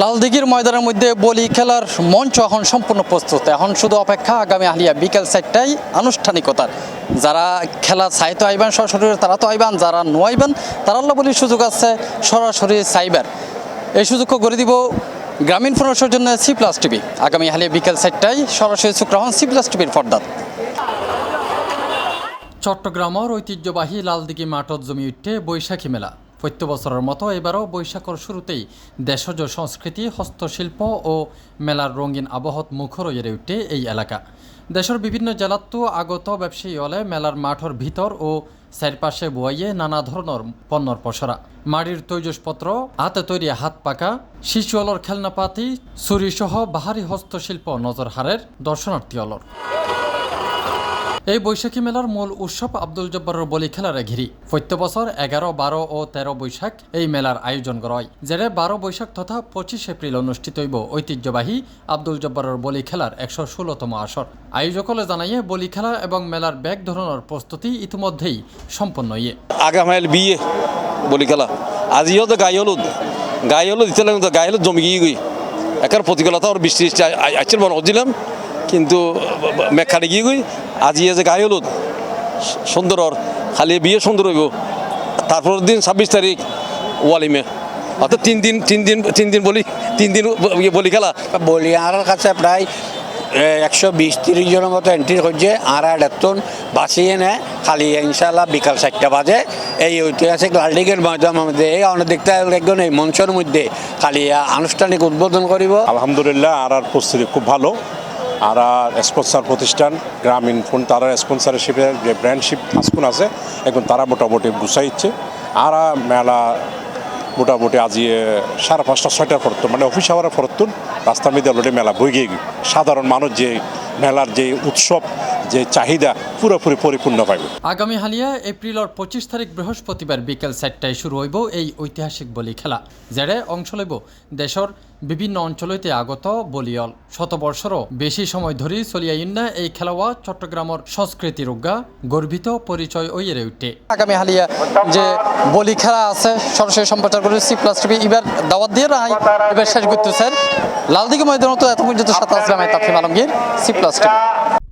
লালদিঘির ময়দানের মধ্যে বলি খেলার মঞ্চ এখন সম্পূর্ণ প্রস্তুত। এখন শুধু অপেক্ষা আগামী হালিয়া বিকেল 4টায় আনুষ্ঠানিকতার। যারা খেলা চাইতে আইবেন সরাসরি তারা তো আইবেন, যারা নোয়াইবেন তারা বলির সুযোগ আছে সরাসরি সাইবার। এই সুযোগকে গড়ে দিব গ্রামীণ ফোনের জন্য C+ টিভি। আগামী হালিয়া বিকেল 4টায় সরাসরি চোখ রাখুন C+ টিভির পর্দাত। চট্টগ্রামের ঐতিহ্যবাহী লালদিঘি মাঠত জমি উঠে বৈশাখী মেলা। প্রত্যেক বছরের মতো এবারও বৈশাখের শুরুতেই দেশজ সংস্কৃতি, হস্তশিল্প ও মেলার রঙিন আবহত মুখর হয়ে উঠে এই এলাকা। দেশের বিভিন্ন জেলাতো আগত ব্যবসায়ী হলে মেলার মাঠের ভিতর ও চারপাশে বইয়ে নানা ধরনের পণ্যর পসরা, মাটির তৈজসপত্র, হাতে তৈরি হাত পাকা, শিশু অলর খেলনাপাতি, চুরি সহ বাহারি হস্তশিল্প নজর হারের দর্শনার্থী অলর। এই বৈশাখী মেলার মূল উৎসব আব্দুল জব্বারের বলি খেলারে ঘিরি। প্রত্যেক বছর 11, 12 ও 13 বৈশাখ এই মেলার আয়োজন করা হয়। যেটা 12 বৈশাখ তথা 25 এপ্রিল অনুষ্ঠিত হইব ঐতিহ্যবাহী আব্দুল জব্বারের বলি খেলার 116তম আসর। আয়োজকলে জানাইয়ে বলি খেলা এবং মেলার ব্যাগ ধরনের প্রস্তুতি ইতিমধ্যেই সম্পন্ন হইয়ে। আগামাইল বিয়ে বলি খেলা আজিও তো গাই হলুদ দিতে লাগলো, গাই হলুদ জমি গিয়ে গই একার প্রতিকূলতা ওর বৃষ্টি আইসের মনে হচ্ছিলাম, কিন্তু মেঘখানে গিয়ে গই আজি যে গাই হলুদ সুন্দর ওর খালি বিয়ে সুন্দর হইব। তারপর দিন 26 তারিখ ওয়ালিমে, অর্থাৎ তিন দিন বলি খেলা। বলিয়ার কাছে প্রায় 120-30 জনের মতো এন্ট্রি করছে। আর এতক্ষণ বাঁচিয়ে নেয় খালি ইনশাল্লাহ বিকাল 4টা বাজে এই ঐতিহাসিক লালদিঘির ময়দানের মধ্যে এই দেখতে একজন এই মঞ্চের মধ্যে খালি আনুষ্ঠানিক উদ্বোধন করিব। আলহামদুলিল্লাহ আর প্রস্তুতি খুব ভালো। আর স্পন্সর প্রতিষ্ঠান গ্রামীণ ফোন তারা স্পন্সরশিপের যে ব্র্যান্ডশিপ আসকুন আছে এখন তারা মোটামুটি গুছাইচ্ছে। আর মেলা মোটামুটি আজি 5:30-6টার পরতুন মানে অফিস আওয়ারের পরতুন রাস্তার মধ্যে অলরেডি মেলা বই গিয়ে সাধারণ মানুষ যে মেলার যে উৎসব যে চাহিদা পুরোপুরি পরিপূর্ণ পাইবে। আগামী হালিয়া এপ্রিলের 25 তারিখ বৃহস্পতিবার বিকেল 4টায় শুরু হইব এই ঐতিহাসিক বলি খেলা, যেড়ে অংশ লইব দেশের বিভিন্ন অঞ্চল হইতে আগত বলিয়ল। শতবর্ষেরও বেশি সময় ধরে চলিয়া ইন্না এই খেলাওয়া চট্টগ্রামের সংস্কৃতি রোগা গর্বিত পরিচয় ওইরে উঠে। আগামী হালিয়া যে বলি খেলা আছে সরাসরি সম্প্রচার করে C+ টিভি এবার দাওয়াত দিয়ে রাই এবার শেষ করতেছেন। লালদিঘি ময়দানত এত পর্যন্ত সাথে আসলাম তাফিম আলমগীর, C+ টিভি।